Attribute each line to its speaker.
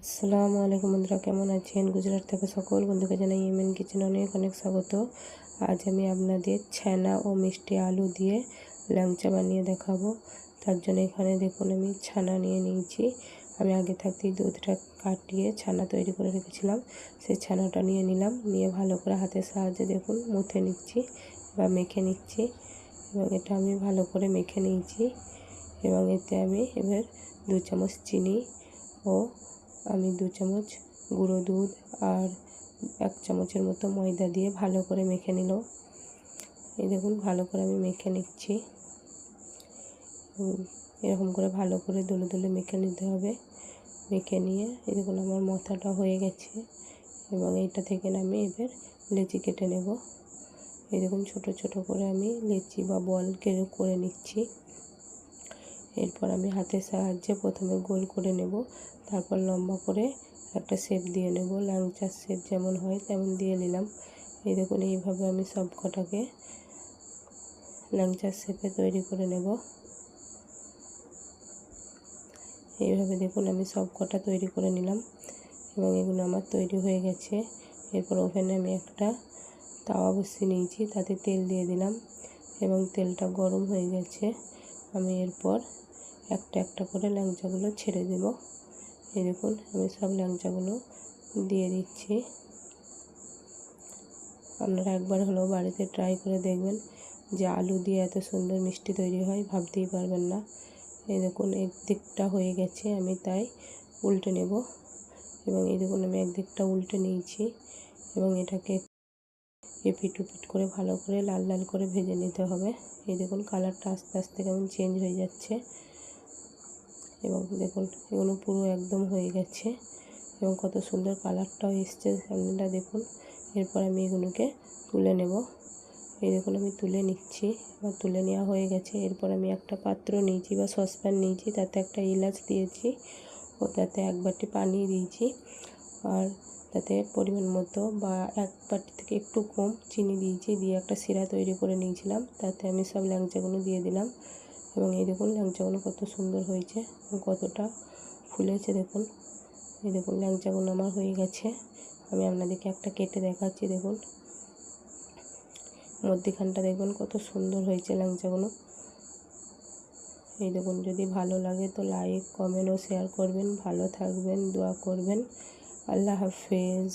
Speaker 1: আসসালামু আলাইকুম বন্ধুরা, কেমন আছেন? গুজরাট থেকে সকল বন্ধুকে জানাই ইমেন কিচেন অনেক অনেক স্বাগত। আজ আমি আপনাদের ছানা ও মিষ্টি আলু দিয়ে ল্যাংচা বানিয়ে দেখাবো। তার জন্য এখানে দেখুন আমি ছানা নিয়ে নিয়েছি। আমি আগে থাকতেই দুধটা কাটিয়ে ছানা তৈরি করে রেখেছিলাম। সেই ছানাটা নিয়ে নিলাম, নিয়ে ভালো করে হাতের সাহায্যে দেখুন মুথে নিচ্ছি বা মেখে নিচ্ছি। এবং এটা আমি ভালো করে মেখে নিয়েছি। এবং এতে আমি এবার 2 চামচ চিনি ও আমি 2 চামচ গুঁড়ো দুধ আর 1 চামচের মতো ময়দা দিয়ে ভালো করে মেখে নিল। এই দেখুন ভালো করে আমি মেখে নিচ্ছি। এরকম করে ভালো করে দলে দলে মেখে নিতে হবে। মেখে নিয়ে এই দেখুন আমার মাথাটা হয়ে গেছে। এবং এইটা থেকে আমি এবার লেচি কেটে নেব। এই দেখুন ছোট ছোট করে আমি লেচি বা বল করে নিচ্ছি। এরপর আমি হাতের সাহায্যে প্রথমে গোল করে নেব, তারপর লম্বা করে একটা শেপ দিয়ে নেব। ল্যাংচার শেপ যেমন হয় তেমন দিয়ে নিলাম। এই দেখুন এইভাবে আমি সব কটাকে ল্যাংচার শেপে তৈরি করে নেব। এইভাবে দেখুন আমি সব কটা তৈরি করে নিলাম এবং এগুলো আমার তৈরি হয়ে গেছে। এরপর ওভেনে আমি একটা তাওয়া বসিয়ে নিয়েছি, তাতে তেল দিয়ে দিলাম এবং তেলটা গরম হয়ে গেছে। আমি এরপর একটা একটা করে ল্যাংচাগুলো ছেড়ে দেব। এই দেখুন আমি সব ল্যাংচাগুলো দিয়ে দিচ্ছি। আপনারা একবার হলেও বাড়িতে ট্রাই করে দেখবেন যে আলু দিয়ে এত সুন্দর মিষ্টি তৈরি হয়, ভাবতেই পারবেন না। এই দেখুন একদিকটা হয়ে গেছে, আমি তাই উল্টে নেব। এবং এই দেখুন আমি একদিকটা উল্টে নিয়েছি এবং এটাকে এপিট ওপিট করে ভালো করে লাল লাল করে ভেজে নিতে হবে। এই দেখুন কালারটা আস্তে আস্তে কেমন চেঞ্জ হয়ে যাচ্ছে। এবং দেখুন এগুলো পুরো একদম হয়ে গেছে এবং কত সুন্দর কালারটাও এসছে, আপনারা দেখুন। এরপর আমি এগুলোকে তুলে নেব। এই দেখুন আমি তুলে নিচ্ছি। এবার তুলে নেওয়া হয়ে গেছে। এরপর আমি একটা পাত্র নিয়েছি বা সসপ্যান নিয়েছি, তাতে একটা এলাচ দিয়েছি ও তাতে 1 বাটি পানি দিয়েছি। আর তাতে পরিমাণ মতো বা 1 বাটি থেকে একটু কম চিনি দিয়েছি, দিয়ে একটা শিরা তৈরি করে নিয়েছিলাম। তাতে আমি সব ল্যাংচাগুলো দিয়ে দিলাম এবং এই দেখুন ল্যাংচাগুলো কত সুন্দর হয়েছে, কতটা ফুলেছে দেখুন। এই দেখুন ল্যাংচাগুলো আমার হয়ে গেছে। আমি আপনাদেরকে একটা কেটে দেখাচ্ছি। দেখুন মধ্যিখানটা দেখবেন কত সুন্দর হয়েছে ল্যাংচাগুলো। এই দেখুন যদি ভালো লাগে তো লাইক কমেন্ট ও শেয়ার করবেন। ভালো থাকবেন, দোয়া করবেন। আল্লাহ হাফেজ।